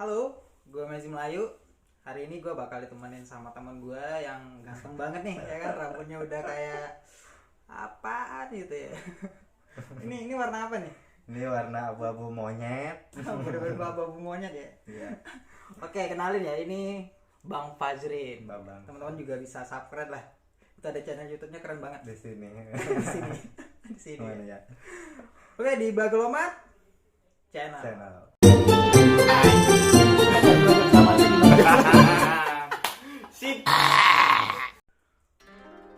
Halo, gue Mezi Melayu. Hari ini gue bakal ditemenin sama teman gue yang ganteng banget nih, ya kan, rambutnya udah kayak apaan gitu ya. Ini warna apa nih? Ini warna abu-abu monyet. Bener-bener abu-abu monyet ya. Iya. Oke, kenalin ya, ini Bang Fajrin. Babang. Teman-teman juga bisa subscribe lah. Itu ada channel YouTube-nya keren banget Di sini. di sini. Di sini. Mana ya? Oke, di Baglomat channel. Sip.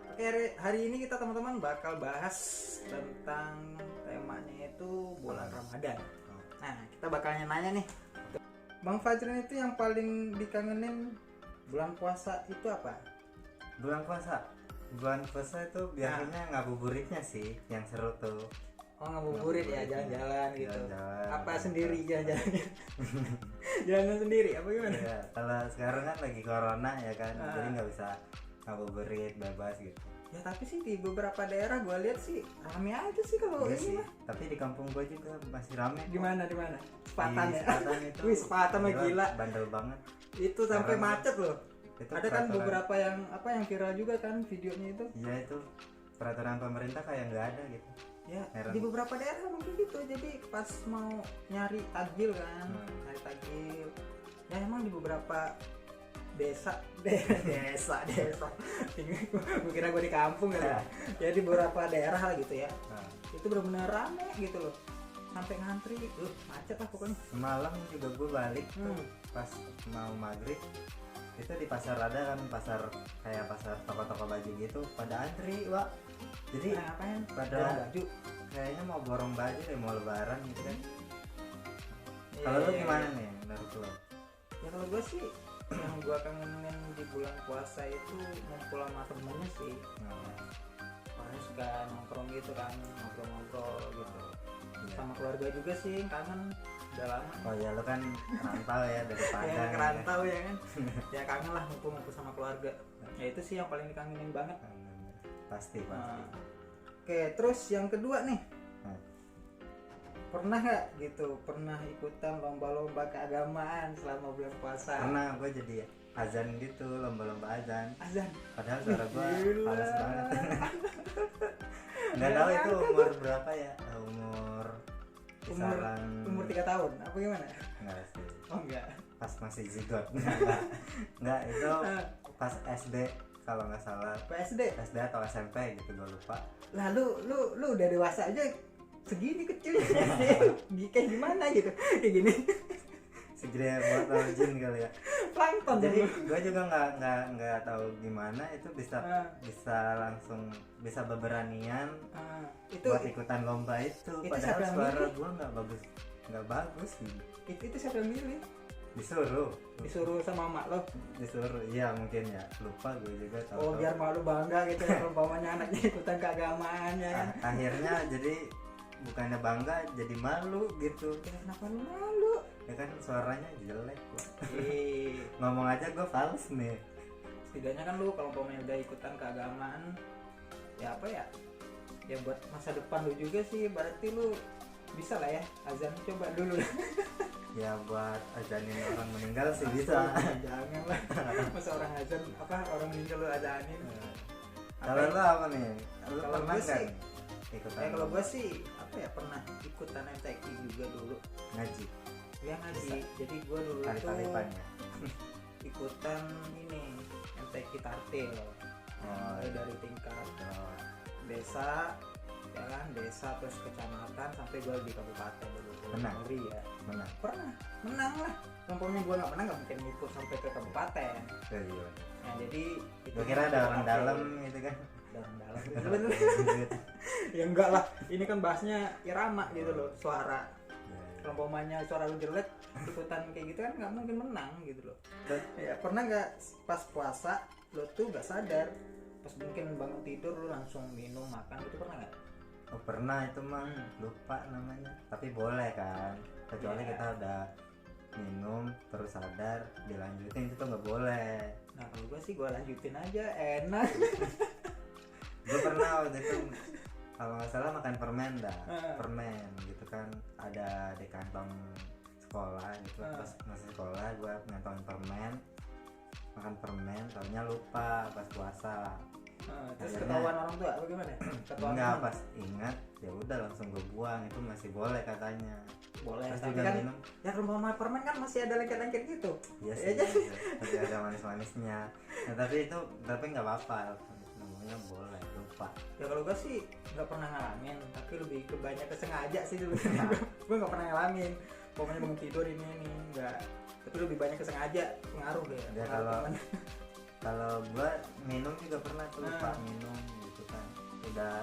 Oke, hari ini kita teman-teman bakal bahas tentang temanya itu bulan Ramadan. Nah, kita bakal nanya nih, Bang Fajrin itu yang paling dikangenin bulan puasa itu apa? Bulan puasa. Bulan puasa itu biasanya ngabuburitnya sih yang seru tuh. Oh, ngabuburit ya, jalan-jalan gitu. Jalan-jalan. Apa sendiri jalan-jalan? Jalan sendiri apa gimana? Ya, kalau sekarang kan lagi corona ya kan, jadi nggak bisa ngabuburit bebas gitu. Ya tapi sih di beberapa daerah gue lihat sih rame aja sih kalau Iya ini sih. mah. Tapi di kampung gua juga masih rame. Di mana? Sepatan Di ya. Sepatan itu. Wih, Sepatan mah gila. Bandel banget. Itu sampai Sekarang macet loh. Itu Ada kan peraturan- beberapa yang viral juga kan videonya itu. Iya itu peraturan pemerintah kayak nggak ada gitu. Ya, Heran. di beberapa daerah mungkin gitu. Jadi pas mau nyari takjil kan, nyari takjil. Ya emang di beberapa desa. Gue kira gue di kampung ya. Jadi beberapa daerah lah gitu ya. Nah, Itu benar-benar rame gitu loh. Sampai ngantri, macet lah pokoknya. semalam juga gue balik tuh Hmm. pas mau maghrib itu di pasar ada kan pasar kayak pasar toko-toko baju gitu pada antri Wak, jadi Nah, ngapain? pada Borong baju. kayaknya mau borong baju deh mau lebaran gitu kan. Iya, Kalau lu iya, gimana iya. nih menurut lu? Ya kalau gue sih yang gue kangenin di bulan puasa itu ngumpul sama temennya sih. Nah, Makanya suka nongkrong gitu kan, ngobrol-ngobrol gitu. iya. Sama keluarga juga sih, kangen udah lama. Oh ya lu kan rantau ya dari Padang Ya ya. kerantau ya kan. Ya kangen lah ngumpul-ngumpul sama keluarga. Ya itu sih yang paling dikangenin banget. Pasti. Nah, oke, terus yang kedua nih. Hmm. Pernah nggak gitu? Pernah ikutan lomba-lomba keagamaan selama bulan puasa? Pernah gue jadi azan gitu, lomba-lomba azan. Azan. Padahal suara gue Gila. halus banget. Nggak Nggak tahu itu nyangka umur berapa ya? Umur Umur kisaran umur 3 tahun. Apa gimana? enggak sih. Oh enggak. Pas masih zigot. Enggak, itu pas SD kalau nggak salah. PSD. SD atau SMP gitu gue lupa. Lah lu udah dewasa aja segini kecilnya. Kayak gimana gitu. Kayak gini. Segede botol jin kali ya. Plankton Jadi dulu. gue juga nggak tahu gimana itu bisa langsung bisa beberanian Itu buat ikutan lomba itu. itu Padahal siapa yang suara milih? gue nggak bagus sih. itu siapa yang milih? Disuruh Sama emak lo. iya mungkin ya, lupa gue juga tahu. Oh, biar malu bangga gitu ya, kalau umpamanya anaknya ikutan keagamaan ya kan. Akhirnya jadi bukannya bangga jadi malu gitu Ya, kenapa lu malu? ya kan, suaranya jelek kok. Ih, Ngomong aja gue fals nih. setidaknya kan lu kalau umpamanya udah ikutan keagamaan, ya apa ya? Ya buat masa depan lu juga sih, berarti lu bisa lah ya azan coba dulu. Ya buat ajanin orang meninggal sih bisa. Jangan lah. Masa orang azan orang meninggal lu azanin. Kalau lu apa nih? Lu Kalau pernah gue nggak sih, ikutan kalau lomba? gue sih pernah ikutan MTQ juga dulu. Ngaji Ya ngaji. Bisa. Jadi gue dulu tuh tali-talipan ya. ikutan ini MTQ Tartil. Mulai dari tingkat desa, ya kan, desa terus kecamatan sampai gue di kabupaten dulu. Menang? Ngeri ya. Menang. Pernah, menang lah. Umpamanya gue nggak menang nggak mungkin ikut sampai ke kabupaten. Iya. Nah jadi Gue kira ada orang dalam gitu kan. Ada orang dalam. Bener. Ya enggak lah. Ini kan bahasnya irama gitu loh, suara. Kalau umpamanya suara lu jelek ikutan kayak gitu kan nggak mungkin menang gitu loh. Ya pernah nggak pas puasa lo tuh nggak sadar pas mungkin bangun tidur lu langsung minum makan itu pernah nggak? Oh pernah itu mah, lupa namanya. Tapi boleh kan, kecuali Iya. kita udah minum terus sadar dilanjutin itu nggak boleh. Nah kalau gue sih gue lanjutin aja, enak. Gue pernah waktu itu kalau nggak salah makan permen dah, Ah. permen gitu kan, ada di kantong sekolah gitu pas masih sekolah gua ngantongin permen, makan permen, taunya lupa pas puasa. Terus Akhirnya- ketahuan orang tua bagaimana? Ketahuan Enggak, teman? pas ingat ya udah langsung gue buang, itu masih boleh katanya. Boleh, Terus tapi juga kan minum, ya rumah permen kan masih ada lengket-lengket gitu. iya Ya, sih, jadi masih ada manis-manisnya. Nah, tapi nggak apa-apa, namanya boleh lupa. ya kalau gue sih nggak pernah ngalamin, tapi lebih ke banyak kesengaja sih dulu. Gue nggak pernah ngalamin, pokoknya bangun tidur ini nggak, tapi lebih banyak kesengaja pengaruh deh. Ya, pengaruh teman. Kalau gue minum juga pernah tuh lupa Ah. minum gitu kan, udah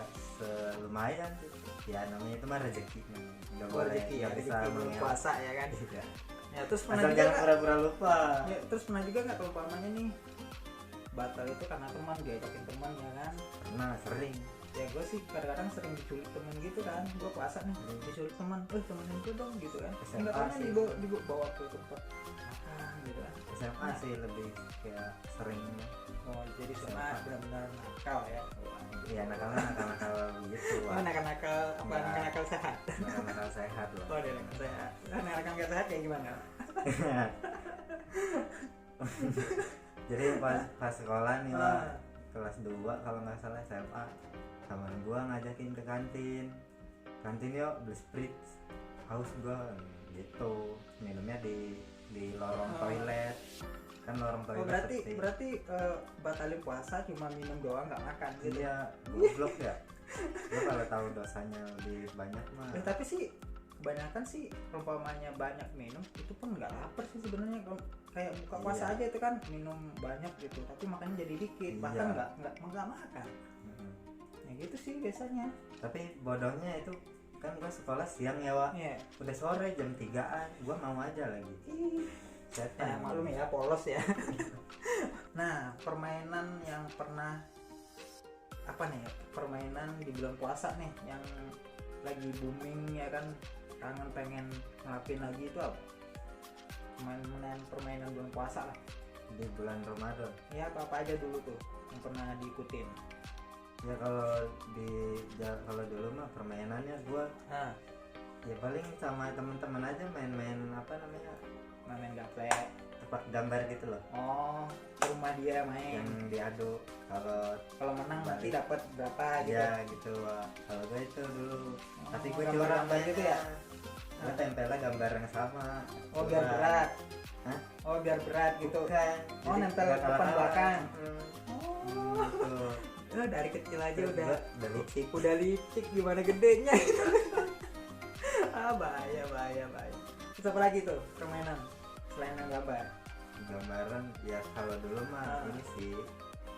lumayan tuh. Ya namanya itu mah rezeki, nggak Oh, boleh, rezeki ya, nggak bisa rezeki belum mengelak. puasa ya kan. Iya. Ya terus pernah Asal juga jangan nggak? pura-pura lupa. Ya, terus pernah juga nggak kalau umpamanya nih batal itu karena teman, diajakin teman ya kan. Pernah, sering. Ya gue sih kadang-kadang sering diculik temen gitu kan, gue puasa nih diculik teman, temenin gue dong gitu kan. SMA Nggak tahunya sih. dibawa ke tempat makan gitu kan. SMA Nah. sih lebih kayak sering. Oh jadi SMA. SMA benar-benar nakal ya. Iya, nakal gitu. Oh nakal-nakal apa, Nah. nakal sehat? Nakal sehat loh. Oh dia nakal sehat. Nakal nggak sehat kayak gimana? Jadi pas sekolah nih Ah. lah, kelas 2 kalau nggak salah SMA, teman gua ngajakin ke kantin yuk beli spritz, haus gua gitu, minumnya di lorong Oh. toilet, kan lorong Oh toilet berarti batalin puasa cuma minum doang nggak makan gitu. iya, goblok ya. Lu kalau tahu dosanya lebih banyak mah. Tapi sih kebanyakan sih umpamanya banyak minum itu pun nggak lapar sih sebenarnya. Kalau kayak buka puasa Iya. aja itu kan minum banyak gitu, tapi makannya jadi dikit, bahkan Iya. nggak makan. Mm-mm. Ya gitu sih biasanya. Tapi bodohnya itu kan gua sekolah siang ya, Wak. Iya. Udah sore jam 3-an, gua mau aja lagi. Ih. Setan. Ya maklum ya, polos ya. Nah permainan yang pernah apa nih, permainan di bulan puasa nih yang lagi booming ya kan, kangen pengen ngelakuin lagi itu apa? Permainan bulan puasa lah. Di bulan Ramadan. Ya apa aja dulu tuh yang pernah diikutin. Ya kalau dulu mah permainannya gua Nah, ya paling sama teman-teman aja main-main apa namanya, main gaplek. tempat gambar gitu loh, Oh, ke rumah dia main. yang diadu. Kalau menang nanti Balik. dapat berapa gitu. Ya gitu, Wak. Kalau gue itu dulu, tapi gue gambar-gambar curang gitu ya? gue tempelnya gambar yang sama. Oh biar Curang. berat. Hah? Oh biar berat gitu. Bukan. Oh, Jadi nempel nggak depan kalah-kalah. belakang. Hmm, gitu. Dari kecil aja Terus udah gua dari udah licik gimana gedenya itu. bahaya. Terus apa lagi tuh permainan selain yang gambar? gambaran ya kalau dulu mah Ah. ini sih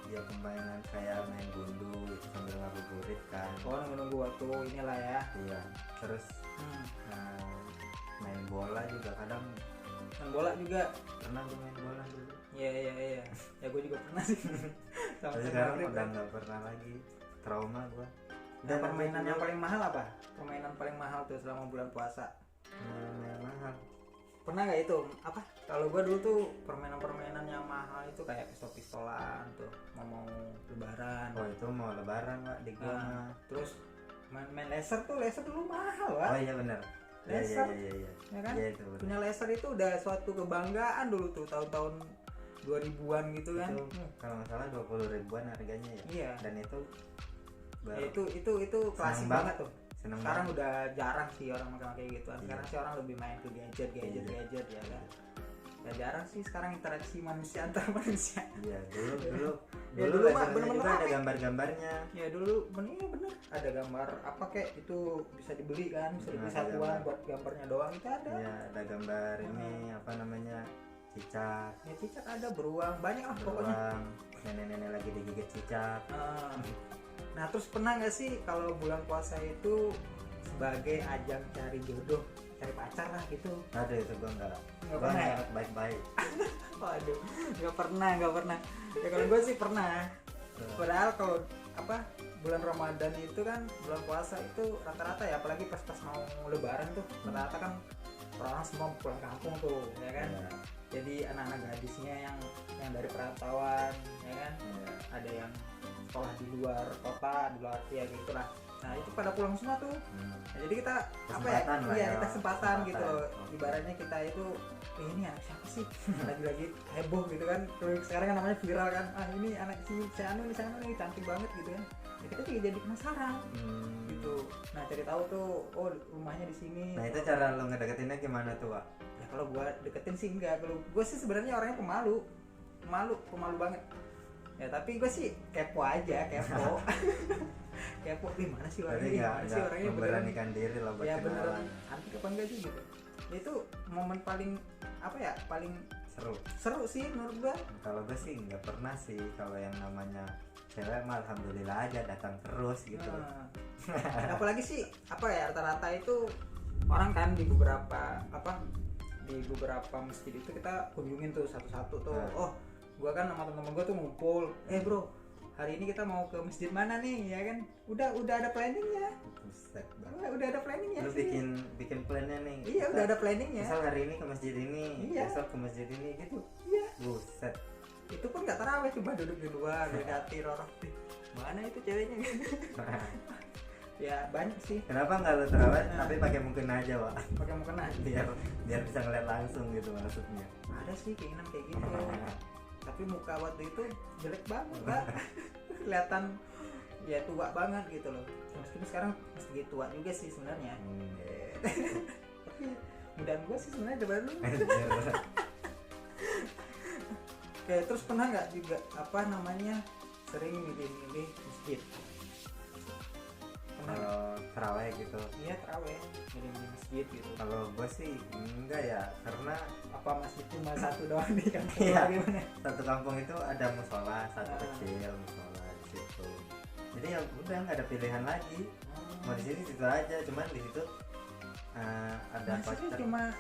ya permainan kayak main gundu gitu sambil ngabuburit kan. Oh nunggu waktu inilah ya. Iya, terus main bola juga kadang, Main bola juga. pernah gue main bola dulu. Iya. Ya gue juga pernah sih. Sama Tapi sekarang udah nggak pernah lagi, trauma gue. Dan permainan yang paling mahal apa? Permainan paling mahal tuh selama bulan puasa. yang mahal. Pernah nggak itu apa? Kalau gue dulu tuh permainan yang mahal itu kayak pistol-pistolan tuh mau lebaran. Oh itu mau lebaran Pak di gua Nah, mah. terus main laser dulu mahal Oh Wak. iya benar. Laser. Iya. Ya kan? Iya itu benar. Punya laser itu udah suatu kebanggaan dulu tuh tahun-tahun 2000-an gitu kan. Itu kalau nggak salah 20 ribuan harganya ya. Iya. Dan itu Ya, itu klasik Senang banget banget. tuh. seneng Sekarang banget. udah jarang sih orang makan kayak gituan. Iya. Sekarang sih orang lebih main ke gadget ya kan. Ya jarang sih sekarang interaksi manusia antar manusia. Iya dulu Ya, dulu mah lasernya bener-bener juga ada rame. gambar-gambarnya. Ya dulu bener ada gambar apa kayak itu bisa dibeli kan, bisa dibeli Ada satuan gambar. buat gambarnya doang itu ada. Iya ada gambar ini apa namanya, cicak, Ya cicak ada, beruang, banyak lah pokoknya. beruang, nenek-nenek lagi digigit cicak. Nah terus pernah nggak sih kalau bulan puasa itu sebagai ajang cari jodoh, cari pacar lah gitu? Ada itu gua nggak pernah ya? anak baik-baik. Waduh, nggak pernah. Ya kalau gue sih pernah. Padahal kalau apa bulan Ramadan itu kan bulan puasa itu rata-rata ya, apalagi pas mau lebaran tuh rata-rata kan orang semua pulang kampung tuh, ya kan. Iya. Jadi anak-anak gadisnya yang dari perantauan, ya kan. Iya. Ada yang sekolah di luar kota, di luar ya gitu lah. Nah itu pada pulang semua tuh. Nah, jadi kita apa ya? Kesempatan lah Iya ya, kita kesempatan gitu loh. Oke. Ibaratnya kita itu ini anak siapa sih? Lagi-lagi heboh gitu kan. Terus sekarang kan namanya viral kan. Ah ini anak si Anu nih cantik banget gitu kan. Ya, kita juga jadi penasaran gitu. Nah cari tahu tuh, oh rumahnya di sini. Nah itu cara lo ngedeketinnya gimana tuh, Wak? Ya kalau gua deketin sih enggak. Kalau gua sih sebenarnya orangnya pemalu banget. Ya tapi gue sih kepo aja, kepo. Kepo gimana sih orangnya? Gimana sih orangnya memberanikan diri lah buat ya kenalan. beneran cantik apa enggak sih gitu. Ya, itu momen paling apa ya? Paling seru sih menurut gua. Kalau gue sih nggak pernah sih, kalau yang namanya cewek mah alhamdulillah aja datang terus gitu. Apalagi sih apa ya, rata-rata itu orang kan di beberapa masjid itu kita kunjungin tuh satu-satu tuh. Oh gua kan sama temen-temen gua tuh ngumpul, bro hari ini kita mau ke masjid mana nih ya kan, udah ada planningnya. Buset, Udah ada planningnya lu sih. bikin plannya nih. Iya udah ada planningnya. Misal hari ini ke masjid ini, Iya. besok ke masjid ini gitu. Iya. Buset. Itu pun nggak taraweh, cuma duduk di luar ngeliatin orang. Mana itu ceweknya? Ya banyak sih. Kenapa nggak lu terawih tapi pakai mungkin aja, Wak? Pakai mukena. biar bisa ngeliat langsung gitu maksudnya. Ada sih keinginan kayak gitu. Tapi muka waktu itu jelek banget, Mbak. Kelihatan ya tua banget gitu loh. Meskipun sekarang masih tua juga sih sebenarnya. Tapi mudahan gue sih sebenarnya daripada lu. Oke, terus pernah nggak juga apa namanya sering milih-milih masjid? Pernah? Kalau terawih gitu. Iya terawih, milih-milih masjid gitu. Kalau gue sih enggak ya, karena Apa masjid cuma satu doang di kampung? Iya. Gimana? satu kampung itu ada musola satu kecil musola di situ. Jadi ya udah nggak ada pilihan lagi. Mau di sini situ aja, cuman di situ ada Masjid poster. cuma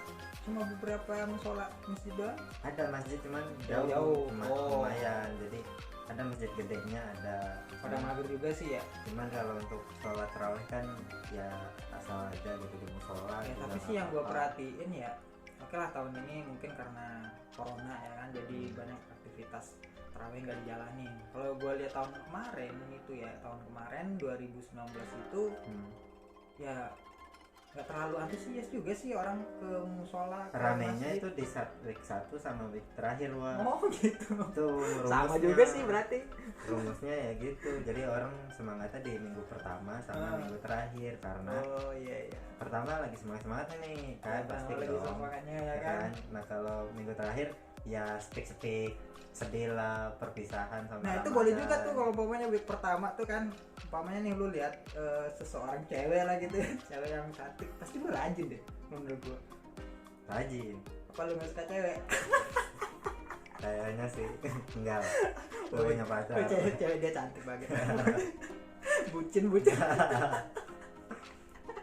beberapa musola masjid doang. Ada masjid cuman Jauh. jauh, Oh. lumayan. Jadi ada masjid gedenya ada. Pada mager juga sih ya. Cuman kalau untuk sholat tarawih kan ya asal aja gitu di musola. Ya, juga tapi nggak sih yang gue apa-apa. perhatiin ya, oke lah tahun ini mungkin karena corona ya kan, jadi banyak aktivitas tarawih nggak dijalanin. Kalau gue lihat tahun kemarin itu ya, tahun kemarin 2019 itu ya nggak terlalu antusias juga sih orang ke musola. ke Ramenya masjid. itu di week 1 sama week terakhir, Wak. Oh gitu. Itu Sama rumusnya. juga sih berarti. Rumusnya ya gitu. Jadi orang semangatnya di minggu pertama sama minggu terakhir, karena Oh iya. pertama lagi semangatnya nih kan, pasti lagi dong. semangatnya ya Ya kan. kan? Nah kalau minggu terakhir ya speak sedih lah perpisahan sama Nah itu Ramadan. boleh juga tuh kalau umpamanya week pertama tuh kan, umpamanya nih lu lihat seseorang cewek lah gitu ya, cewek yang cantik, pasti lu rajin deh menurut gua. Rajin Apa lu nggak suka cewek? kayaknya sih. Enggak lah, gue punya pacar. Oh, cewek dia cantik banget. bucin.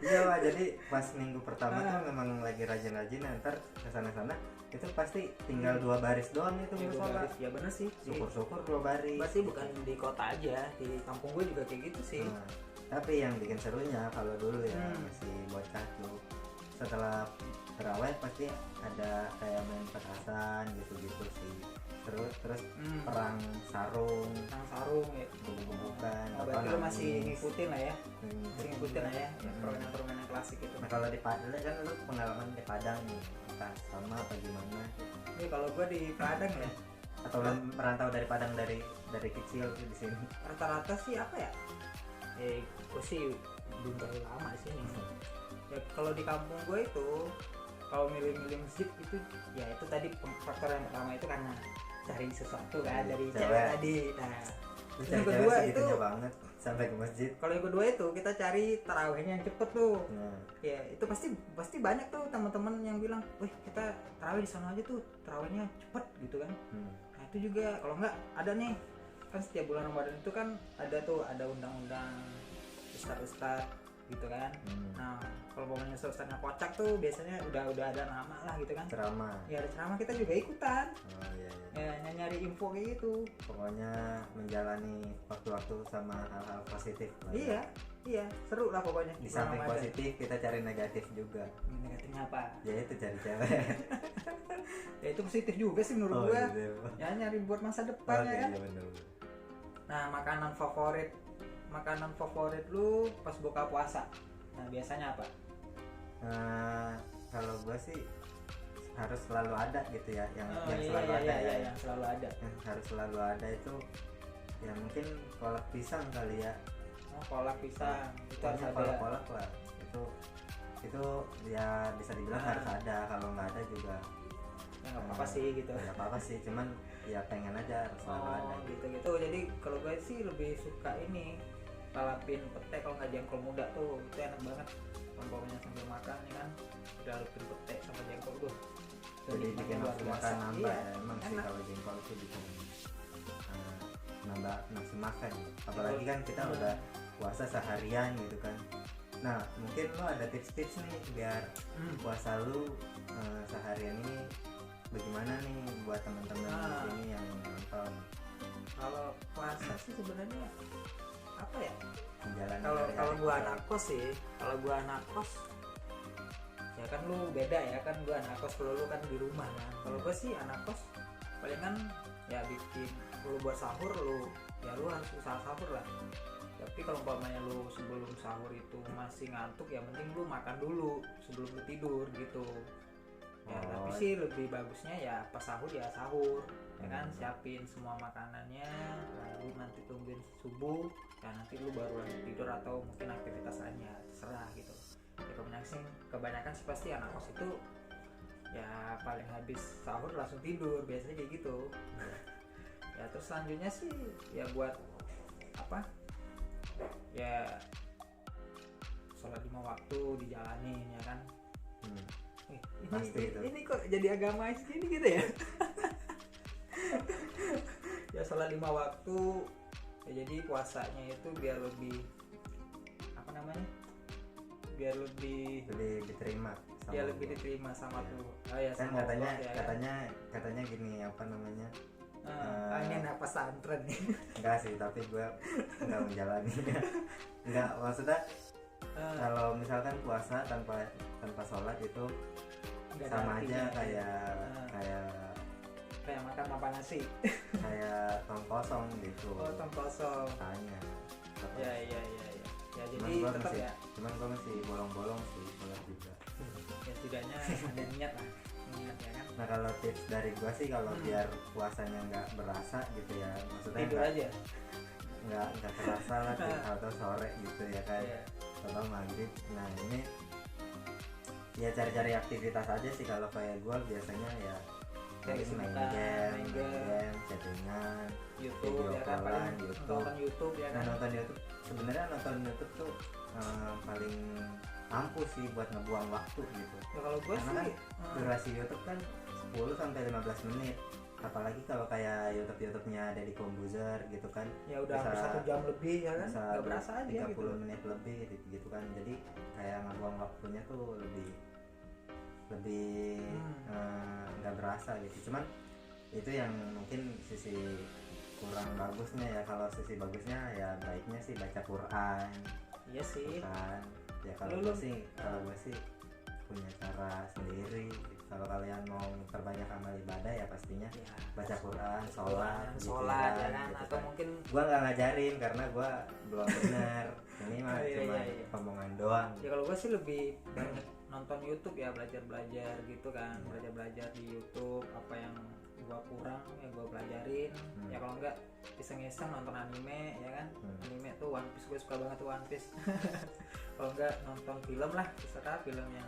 Iya Pak, jadi pas minggu pertama tuh memang lagi rajin-rajin, ntar kesana-sana itu pasti tinggal 2 baris doang itu Ya, musola. ya bener sih. Syukur-syukur 2 baris. Berarti bukan di kota aja, di kampung gue juga kayak gitu sih. Nah, tapi yang bikin serunya kalau dulu ya masih bocah tuh, setelah terawih pasti ada kayak main petasan gitu-gitu sih. Terus perang sarung, Nang sarung ya. gebuk-gebukan, Oh, berarti lu masih ngikutin lah ya. Hmm. Masih ngikutin lah ya, yang permainan-permainan klasik itu. Nah kalau di Padang kan lu pengalaman di Padang nih, entah sama apa gimana? Ini kalau gue di Padang ya, Atau lu merantau dari Padang dari kecil tuh di sini? rata-rata sih apa ya? Gue sih belum terlalu lama di sini. Ya kalau di kampung gue itu, kalau milih-milih masjid itu, ya itu tadi faktor yang pertama itu karena cari sesuatu kan dari cewek tadi. Nah, Terus yang cewek kedua segitunya itu, banget sampai ke masjid. kalau yang kedua itu kita cari tarawihnya yang cepet tuh. Nah, Ya itu pasti banyak tuh teman-teman yang bilang, wih kita tarawih di sana aja tuh tarawihnya cepet gitu kan. Nah itu juga kalau nggak ada nih kan setiap bulan Ramadan itu kan ada undang-undang ustad gitu kan. Nah kalau pokoknya ustadnya kocak tuh biasanya udah ada nama lah gitu kan. ceramah. Ya ada ceramah kita juga ikutan. Oh iya, iya. Ya nyari info kayak gitu. Pokoknya menjalani waktu-waktu sama hal-hal positif lah. Iya seru lah pokoknya. Di bulan samping Ramadan. positif kita cari negatif juga. Negatifnya apa? Ya itu cari cewek. Ya itu positif juga sih menurut gua. Gitu. Ya nyari buat masa depan ya kan. Iya bener. Nah makanan favorit makanan favorit lu pas buka puasa? Nah biasanya apa? Kalau gue sih harus selalu ada gitu ya, yang Iya, selalu ada ya, yang selalu ada. yang harus selalu ada itu ya mungkin kolak pisang kali ya. Oh, kolak pisang itu harus Pokoknya ada. kolak lah itu ya bisa dibilang harus ada, kalau nggak ada juga Ya nggak apa-apa sih gitu. nggak apa-apa sih, cuman ya pengen aja harus selalu ada Oh gitu. Jadi kalau gue sih lebih suka ini lalapin pete kalau nggak jengkol muda tuh, itu enak banget. Umpamanya sambil makan ya kan, udah lalapin pete sama jengkol tuh. jadi bikin luar nafsu biasa. makan nambah Iya, ya. Emang sih enak. kalau jengkol itu bikin nambah nafsu makan, apalagi kan kita udah puasa seharian gitu kan. Nah mungkin lo ada tips-tips nih biar puasa lu seharian ini bagaimana nih buat teman-teman di sini yang nonton. Kalau puasa sih sebenarnya apa ya? Menjalani Kalau hari-hari gua puasa. anak kos sih, kalau gua anak kos ya kan lu beda ya kan, gua anak kos, kalau lu kan di rumah kan. Kalau gua sih anak kos palingan ya bikin lu buat sahur, lu harus usaha sahur lah. Tapi kalau umpamanya lu sebelum sahur itu masih ngantuk, ya mending lu makan dulu sebelum lu tidur gitu. Ya tapi sih lebih bagusnya ya pas sahur ya sahur, ya kan, siapin semua makanannya, lalu nanti tungguin subuh, ya nanti lu baru lanjut tidur atau mungkin aktivitas lainnya, terserah gitu. Ya kebanyakan sih pasti anak kos itu ya paling habis sahur langsung tidur biasanya kayak gitu. Ya terus selanjutnya sih ya buat apa ya, sholat 5 waktu dijalanin ya kan. Ini kok jadi agama ini gitu ya. Ya sholat 5 waktu ya, jadi puasanya itu biar lebih apa namanya, biar lebih diterima sama ya lebih diterima sama ya. tuh. Ya, Kan sama katanya Allah, ya, katanya gini, apa namanya, ini anak pesantren nih. enggak sih, tapi gue nggak menjalaninya. Enggak, maksudnya kalau misalkan puasa tanpa sholat itu Nggak ada sama artinya, aja kayak makan mapan nasi. kayak tong kosong gitu. Oh, tong kosong. Tanya. Ya jadi tetap ya. Cuman gue masih bolong-bolong sih sholat juga. Ya setidaknya ada niat lah. Niat ya kan. Nah kalau tips dari gue sih kalau biar puasanya nggak berasa gitu ya, maksudnya Tidur aja. nggak terasa lah atau sore gitu ya kan, atau maghrib. Nah ini ya cari-cari aktivitas aja sih. Kalau kayak gue biasanya ya main game, chattingan, YouTube ya kan, paling nonton YouTube ya kan. Nah nonton YouTube, sebenarnya nonton YouTube tuh paling ampuh sih buat ngebuang waktu gitu. Ya kalau gue Karena sih kan durasi YouTube kan 10 sampai 15 menit. Apalagi kalau kayak YouTube-nya Deddy Corbuzier gitu kan, ya udah hampir 1 jam lebih ya kan, nggak berasa aja 30 gitu. menit lebih gitu kan. Jadi kayak ngebuang waktunya tuh lebih nggak berasa gitu. Cuman itu yang mungkin sisi kurang bagusnya ya. Kalau sisi bagusnya ya baiknya sih baca Quran. Iya sih kan ya. Kalau gue sih punya cara sendiri. Kalau kalian mau perbanyak amal ibadah ya pastinya ya, baca Quran, sholat gitu ya kan, gitu atau kan. Mungkin gua nggak ngajarin karena gua belum benar. Ini mah cuma omongan doang. Ya kalau gua sih lebih banyak nonton YouTube ya, belajar gitu kan, belajar di YouTube apa yang gua kurang ya gua pelajarin. Ya kalau enggak iseng-iseng nonton anime ya kan. Anime tuh One Piece, gue suka banget tuh One Piece. Kalau enggak nonton film lah, terserah film yang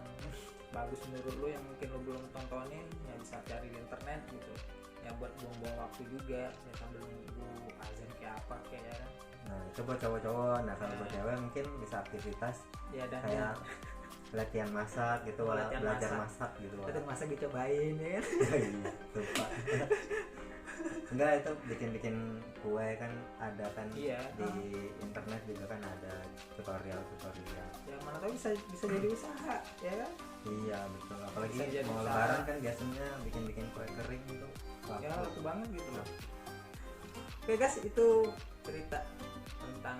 bagus menurut lu yang mungkin lu belum tontonin ya bisa cari di internet gitu ya, buat buang-buang waktu juga ya sambil nunggu azan kayak apa kayak ya. Nah itu buat cowok-cowok. Nah kalau buat cewek mungkin bisa aktivitas ya, dan kayak latihan masak gitu, belajar masak gitu. Latihan masak dicobain ya kan. Iya lupa. Enggak, itu bikin kue kan ada kan. Iya, di internet juga kan ada tutorial ya mana tahu bisa jadi usaha ya kan. Iya betul, apalagi mau lebaran kan biasanya bikin kue kering itu ya laku banget gitu loh. Oke guys, itu cerita tentang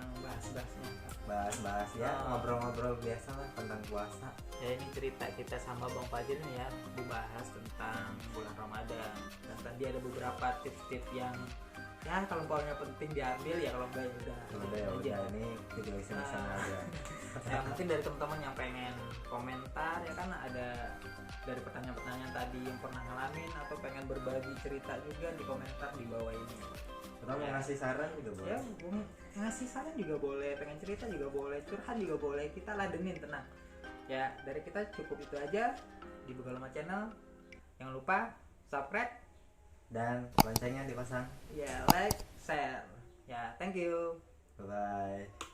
bahas ya ngobrol-ngobrol biasa lah tentang puasa. Ya ini cerita kita sama Bang Fajil nih ya, membahas tentang bulan Ramadan, dan tadi ada beberapa tips-tips yang ya kalau poinnya penting diambil ya, kalau enggak ya udah. Kalau udah ya udah, ini video iseng-iseng aja. Ya mungkin dari teman-teman yang pengen komentar ya kan, ada dari pertanyaan-pertanyaan tadi yang pernah ngalamin atau pengen berbagi cerita juga di komentar di bawah ini. Atau mau ngasih saran juga boleh. Ya ngasih saran juga boleh, pengen cerita juga boleh, curhat juga boleh, kita ladenin, tenang. Ya dari kita cukup itu aja di Begalama Channel. Jangan lupa subscribe Dan loncengnya dipasang. ya, like, share ya. Thank you. Bye bye.